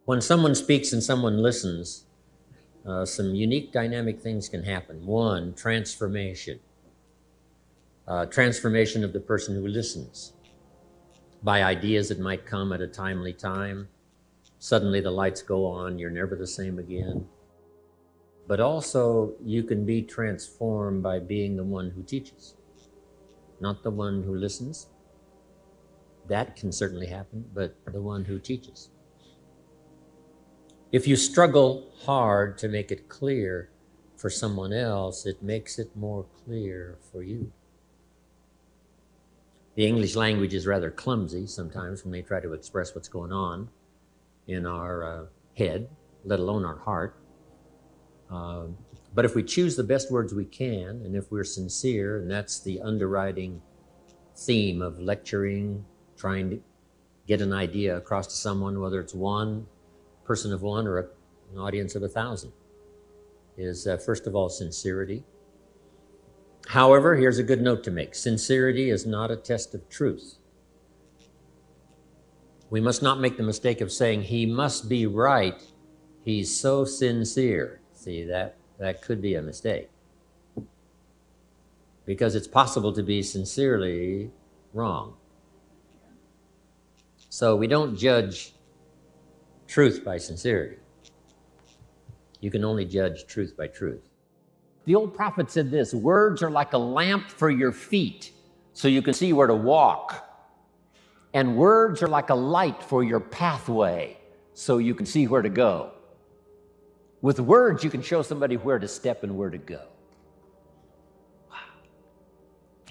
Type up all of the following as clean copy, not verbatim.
When someone speaks and someone listens, some unique dynamic things can happen. One, transformation. Transformation of the person who listens by ideas that might come at a timely time. Suddenly the lights go on, you're never the same again. But also you can be transformed by being the one who teaches, not the one who listens. That can certainly happen, but the one who teaches. If you struggle hard to make it clear for someone else, it makes it more clear for you. The English language is rather clumsy sometimes when they try to express what's going on in our head, let alone our heart. But if we choose the best words we can, and if we're sincere, and that's the underwriting theme of lecturing, trying to get an idea across to someone, whether it's one person of one or an audience of 1,000, is first of all sincerity. However, here's a good note to make. Sincerity is not a test of truth. We must not make the mistake of saying, he must be right, he's so sincere. See, that could be a mistake. Because it's possible to be sincerely wrong. So we don't judge truth by sincerity. You can only judge truth by truth. The old prophet said this: words are like a lamp for your feet, so you can see where to walk. And words are like a light for your pathway, so you can see where to go. With words, you can show somebody where to step and where to go. Wow.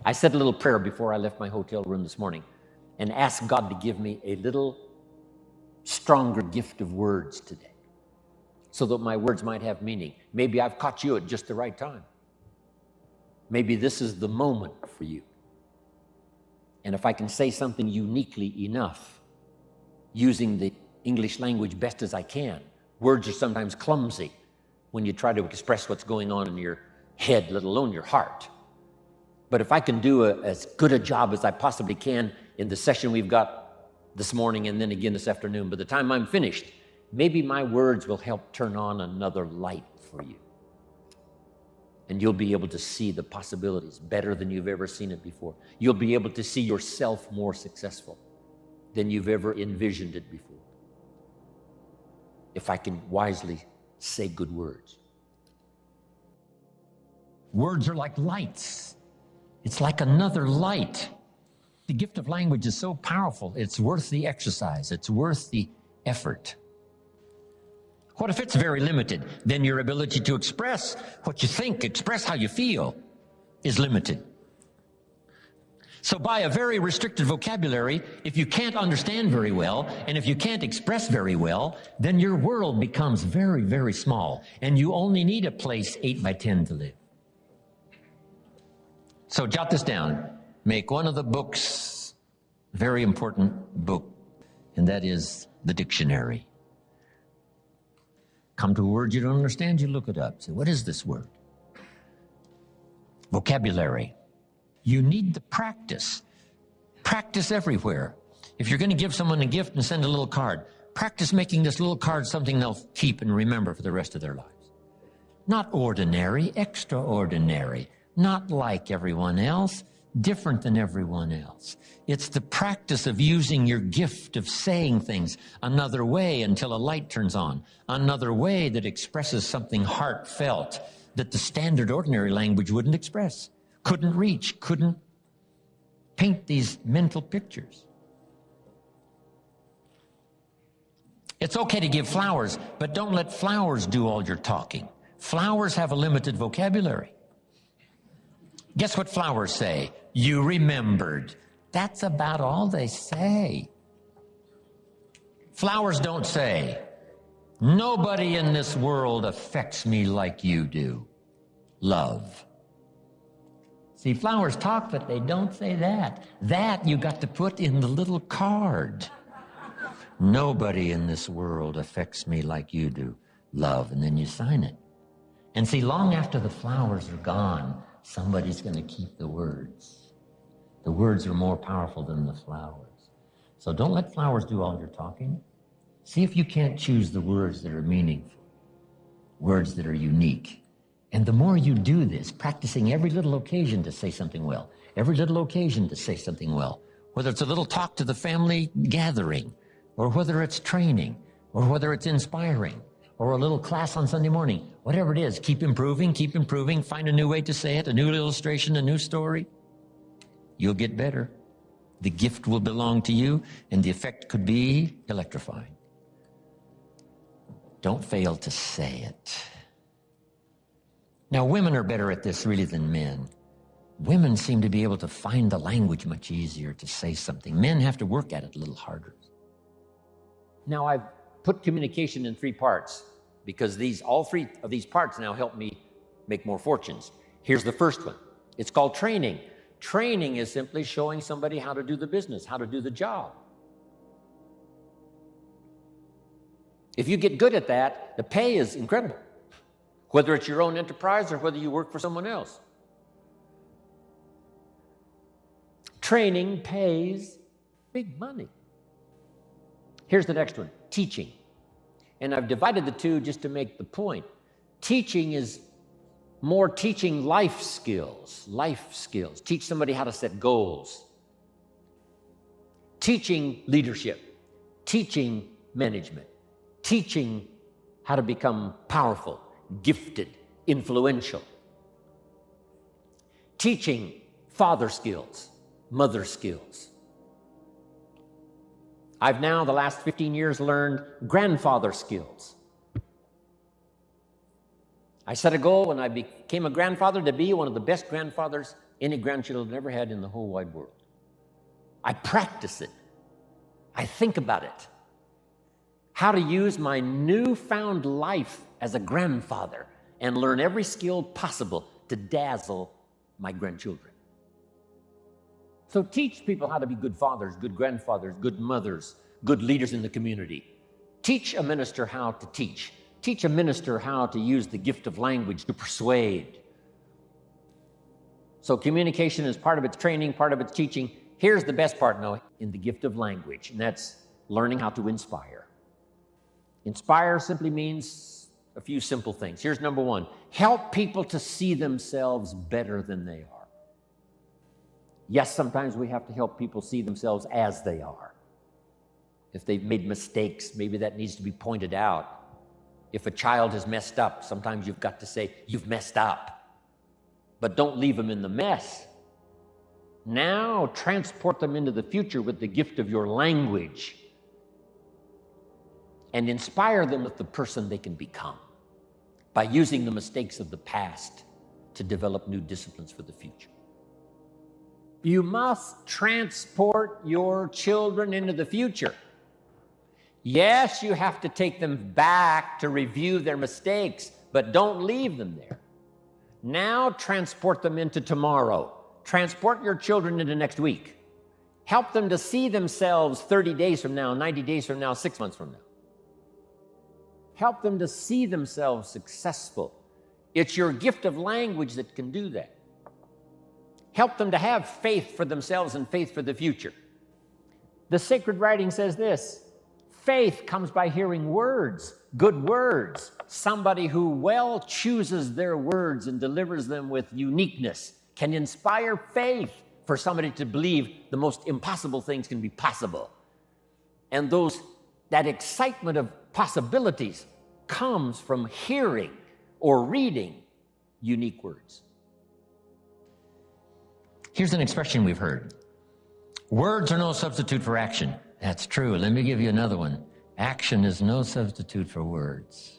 I said a little prayer before I left my hotel room this morning and asked God to give me a little stronger gift of words today, so that my words might have meaning. Maybe I've caught you at just the right time. Maybe this is the moment for you. And if I can say something uniquely enough, using the English language best as I can. Words are sometimes clumsy when you try to express what's going on in your head, let alone your heart. But if I can do as good a job as I possibly can in the session we've got this morning and then again this afternoon, by the time I'm finished, maybe my words will help turn on another light for you. And you'll be able to see the possibilities better than you've ever seen it before. You'll be able to see yourself more successful than you've ever envisioned it before. If I can wisely say good words. Words are like lights. It's like another light. The gift of language is so powerful, it's worth the exercise. It's worth the effort. What if it's very limited? Then your ability to express what you think, express how you feel, is limited. So by a very restricted vocabulary, if you can't understand very well, and if you can't express very well, then your world becomes very, very small, and you only need a place 8 by 10 to live. So jot this down. Make one of the books a very important book, and that is the dictionary. Come to a word you don't understand, you look it up. Say, what is this word? Vocabulary. You need the practice. Practice everywhere. If you're going to give someone a gift and send a little card, practice making this little card something they'll keep and remember for the rest of their lives. Not ordinary, extraordinary. Not like everyone else, different than everyone else. It's the practice of using your gift of saying things another way until a light turns on, another way that expresses something heartfelt that the standard ordinary language wouldn't express, couldn't reach, couldn't paint these mental pictures. It's okay to give flowers, but don't let flowers do all your talking. Flowers have a limited vocabulary. Guess what flowers say? You remembered. That's about all they say. Flowers don't say, nobody in this world affects me like you do. Love. See, flowers talk, but they don't say that. That you got to put in the little card. Nobody in this world affects me like you do. Love. And then you sign it. And see, long after the flowers are gone, somebody's going to keep the words. The words are more powerful than the flowers. So don't let flowers do all your talking. See if you can't choose the words that are meaningful, words that are unique. And the more you do this, practicing every little occasion to say something well, every little occasion to say something well, whether it's a little talk to the family gathering, or whether it's training, or whether it's inspiring, or a little class on Sunday morning, whatever it is, keep improving, find a new way to say it, a new illustration, a new story. You'll get better. The gift will belong to you, and the effect could be electrifying. Don't fail to say it. Now, women are better at this really than men. Women seem to be able to find the language much easier to say something. Men have to work at it a little harder. Now, I've put communication in 3 parts because all 3 of these parts now help me make more fortunes. Here's the first one. It's called training. Training is simply showing somebody how to do the business, how to do the job. If you get good at that, the pay is incredible. Whether it's your own enterprise or whether you work for someone else. Training pays big money. Here's the next one, teaching. And I've divided the 2 just to make the point. Teaching is more teaching life skills. Teach somebody how to set goals. Teaching leadership. Teaching management. Teaching how to become powerful, gifted, influential. Teaching father skills, mother skills. I've now, the last 15 years, learned grandfather skills. I set a goal when I became a grandfather to be one of the best grandfathers any grandchildren ever had in the whole wide world. I practice it. I think about it. How to use my newfound life as a grandfather and learn every skill possible to dazzle my grandchildren. So teach people how to be good fathers, good grandfathers, good mothers, good leaders in the community. Teach a minister how to teach. Teach a minister how to use the gift of language to persuade. So communication is part of its training, part of its teaching. Here's the best part, though, in the gift of language, and that's learning how to inspire. Inspire simply means a few simple things. Here's number 1. Help people to see themselves better than they are. Yes, sometimes we have to help people see themselves as they are. If they've made mistakes, maybe that needs to be pointed out. If a child has messed up, sometimes you've got to say, you've messed up. But don't leave them in the mess. Now transport them into the future with the gift of your language and inspire them with the person they can become by using the mistakes of the past to develop new disciplines for the future. You must transport your children into the future. Yes, you have to take them back to review their mistakes, but don't leave them there. Now transport them into tomorrow. Transport your children into next week. Help them to see themselves 30 days from now, 90 days from now, 6 months from now. Help them to see themselves successful. It's your gift of language that can do that. Help them to have faith for themselves and faith for the future. The sacred writing says this: faith comes by hearing words, good words. Somebody who well chooses their words and delivers them with uniqueness can inspire faith for somebody to believe the most impossible things can be possible. And that excitement of possibilities comes from hearing or reading unique words. Here's an expression we've heard. Words are no substitute for action. That's true. Let me give you another one. Action is no substitute for words.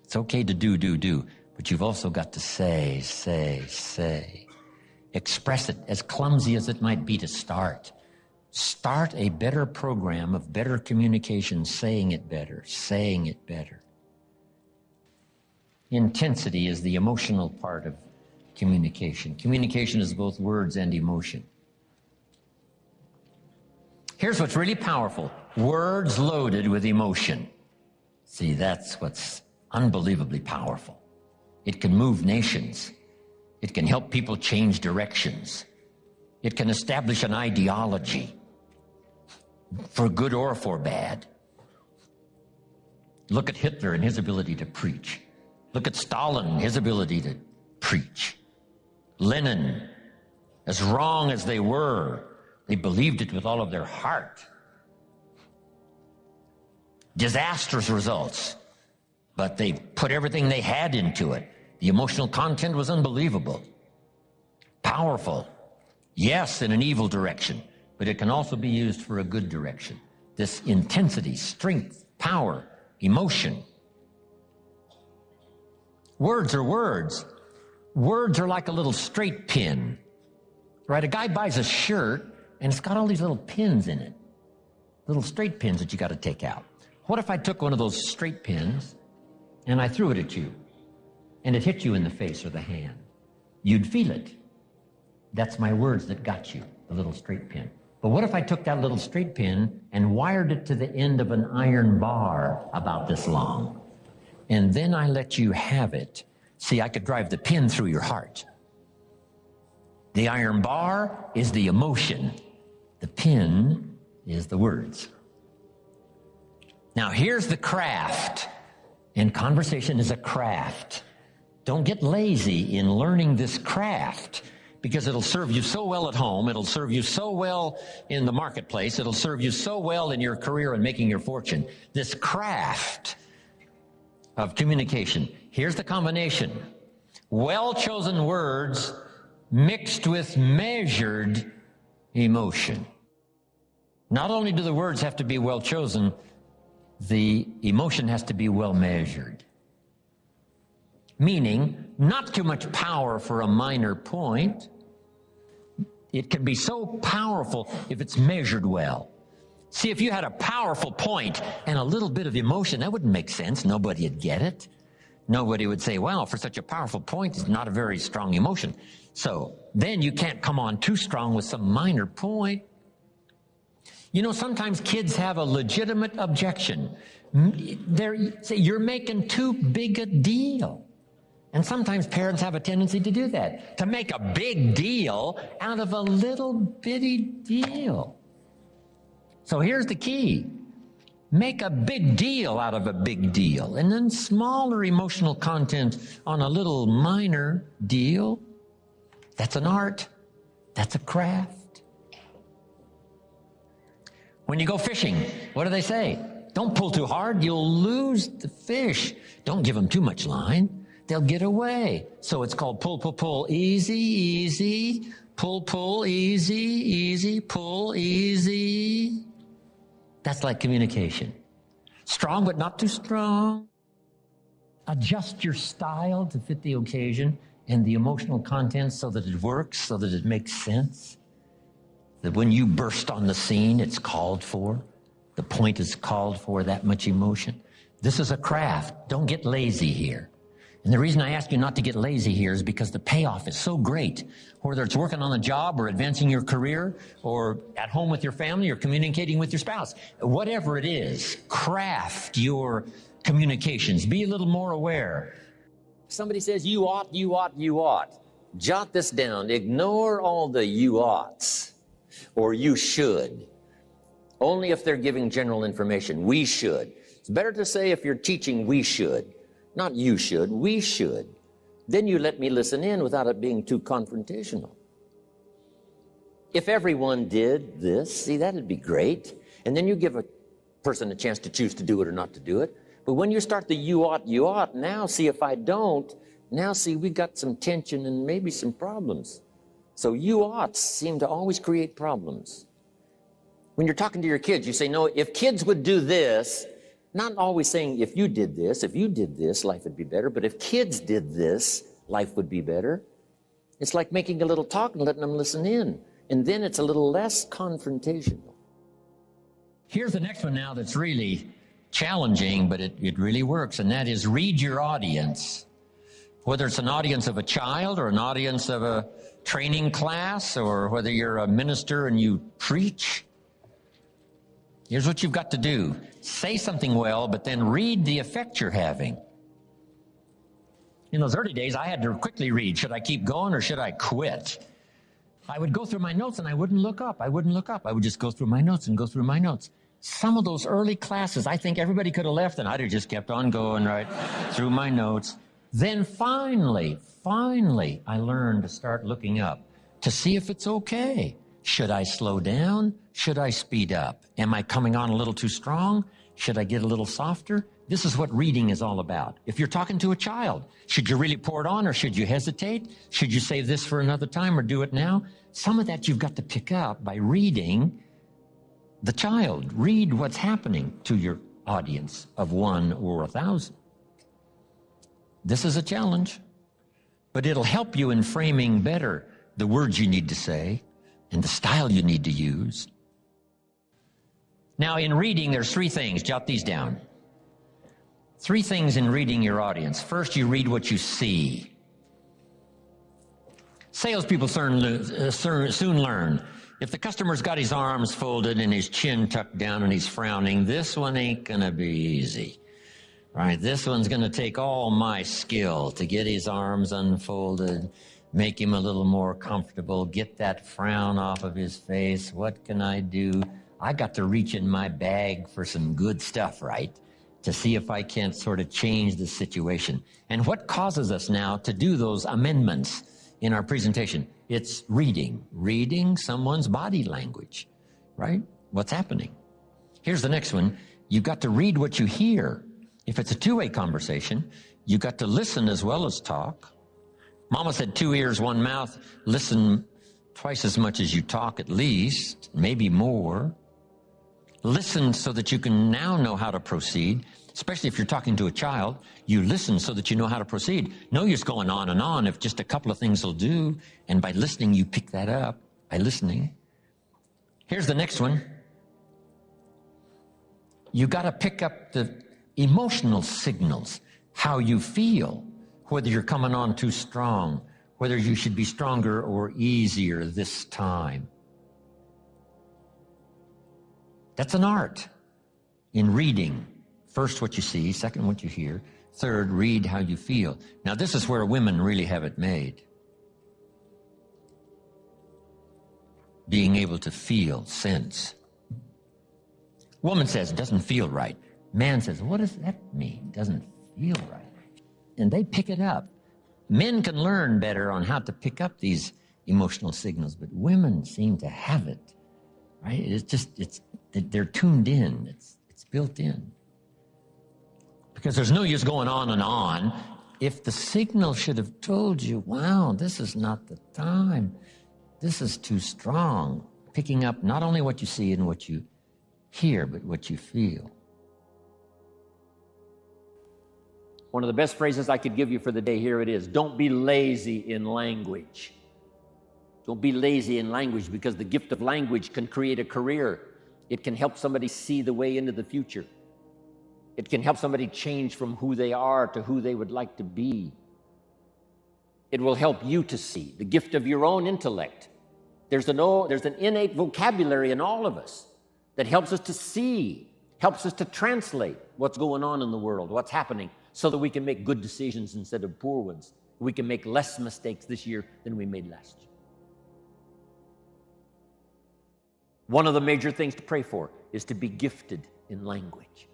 It's okay to do, but you've also got to say. Express it, as clumsy as it might be to start. Start a better program of better communication, saying it better. Intensity is the emotional part of communication. Communication is both words and emotion. Here's what's really powerful. Words loaded with emotion. See, that's what's unbelievably powerful. It can move nations. It can help people change directions. It can establish an ideology. for good or for bad. Look at Hitler and his ability to preach. Look at Stalin and his ability to preach. Lenin, as wrong as they were, they believed it with all of their heart. Disastrous results, but they put everything they had into it. The emotional content was unbelievable. Powerful. Yes, in an evil direction, but it can also be used for a good direction. This intensity, strength, power, emotion. Words are words. Words are like a little straight pin, right? A guy buys a shirt and it's got all these little pins in it, little straight pins that you got to take out. What if I took one of those straight pins and I threw it at you and it hit you in the face or the hand? You'd feel it. That's my words that got you, the little straight pin. But what if I took that little straight pin and wired it to the end of an iron bar about this long? And then I let you have it. See, I could drive the pin through your heart. The iron bar is the emotion. The pin is the words. Now, here's the craft. And conversation is a craft. Don't get lazy in learning this craft, because it'll serve you so well at home. It'll serve you so well in the marketplace. It'll serve you so well in your career and making your fortune. This craft of communication. Here's the combination. Well-chosen words mixed with measured emotion. Not only do the words have to be well-chosen, the emotion has to be well-measured. Meaning, not too much power for a minor point. It can be so powerful if it's measured well. See, if you had a powerful point and a little bit of emotion, that wouldn't make sense. Nobody would get it. Nobody would say, well, for such a powerful point, it's not a very strong emotion. So then you can't come on too strong with some minor point. You know, sometimes kids have a legitimate objection. They say, you're making too big a deal. And sometimes parents have a tendency to do that, to make a big deal out of a little bitty deal. So here's the key. Make a big deal out of a big deal, and then smaller emotional content on a little minor deal. That's an art. That's a craft. When you go fishing, what do they say? Don't pull too hard. You'll lose the fish. Don't give them too much line. They'll get away. So it's called pull, pull, pull, easy, easy, pull, pull, easy, easy, pull, easy. That's like communication. Strong, but not too strong. Adjust your style to fit the occasion and the emotional content so that it works, so that it makes sense. That when you burst on the scene, it's called for. The point is called for, that much emotion. This is a craft. Don't get lazy here. And the reason I ask you not to get lazy here is because the payoff is so great. Whether it's working on the job or advancing your career or at home with your family or communicating with your spouse. Whatever it is, craft your communications. Be a little more aware. Somebody says, you ought, you ought, you ought. Jot this down. Ignore all the you oughts or you should. Only if they're giving general information. We should. It's better to say if you're teaching, we should. Not you should, we should. Then you let me listen in without it being too confrontational. If everyone did this, see, that'd be great. And then you give a person a chance to choose to do it or not to do it. But when you start the you ought, now see if I don't, now see we got some tension and maybe some problems. So you oughts seem to always create problems. When you're talking to your kids, you say, no, if kids would do this, not always saying, if you did this, life would be better. But if kids did this, life would be better. It's like making a little talk and letting them listen in. And then it's a little less confrontational. Here's the next one now that's really challenging, but it really works. And that is read your audience. Whether it's an audience of a child or an audience of a training class, or whether you're a minister and you preach. Here's what you've got to do. Say something well, but then read the effect you're having. In those early days, I had to quickly read, should I keep going or should I quit? I would go through my notes and I wouldn't look up. I wouldn't look up. I would just go through my notes and go through my notes. Some of those early classes, I think everybody could have left and I'd have just kept on going right through my notes. Then finally, I learned to start looking up to see if it's okay. Should I slow down? Should I speed up? Am I coming on a little too strong? Should I get a little softer? This is what reading is all about. If you're talking to a child, should you really pour it on or should you hesitate? Should you save this for another time or do it now? Some of that you've got to pick up by reading the child. Read what's happening to your audience of 1 or 1,000. This is a challenge, but it'll help you in framing better the words you need to say and the style you need to use. Now, in reading, there's 3 things. Jot these down. 3 things in reading your audience. First, you read what you see. Salespeople soon learn. If the customer's got his arms folded and his chin tucked down and he's frowning, this one ain't going to be easy. Right? This one's going to take all my skill to get his arms unfolded, make him a little more comfortable, get that frown off of his face. What can I do? I got to reach in my bag for some good stuff, right? To see if I can't sort of change the situation. And what causes us now to do those amendments in our presentation? It's reading someone's body language, right? What's happening? Here's the next one. You've got to read what you hear. If it's a two-way conversation, you've got to listen as well as talk. Mama said 2 ears, 1 mouth. Listen twice as much as you talk at least, maybe more. Listen so that you can now know how to proceed, especially if you're talking to a child. You listen so that you know how to proceed. No use going on and on if just a couple of things will do, and by listening, you pick that up by listening. Here's the next one. You got to pick up the emotional signals, how you feel, whether you're coming on too strong, whether you should be stronger or easier this time. That's an art in reading. First, what you see. Second, what you hear. Third, read how you feel. Now, this is where women really have it made. Being able to feel, sense. Woman says, it doesn't feel right. Man says, what does that mean? Doesn't feel right. And they pick it up. Men can learn better on how to pick up these emotional signals, but women seem to have it, right? They're tuned in. It's built in. Because there's no use going on and on. If the signal should have told you, wow, this is not the time. This is too strong. Picking up not only what you see and what you hear, but what you feel. One of the best phrases I could give you for the day, here it is. Don't be lazy in language. Don't be lazy in language, because the gift of language can create a career. It can help somebody see the way into the future. It can help somebody change from who they are to who they would like to be. It will help you to see the gift of your own intellect. There's an innate vocabulary in all of us that helps us to see, helps us to translate what's going on in the world, what's happening, so that we can make good decisions instead of poor ones. We can make less mistakes this year than we made last year. One of the major things to pray for is to be gifted in language,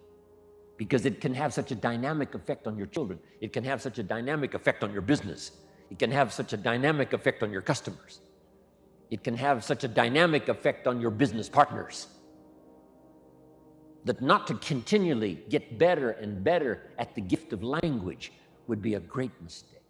because it can have such a dynamic effect on your children. It can have such a dynamic effect on your business. It can have such a dynamic effect on your customers. It can have such a dynamic effect on your business partners, that not to continually get better and better at the gift of language would be a great mistake.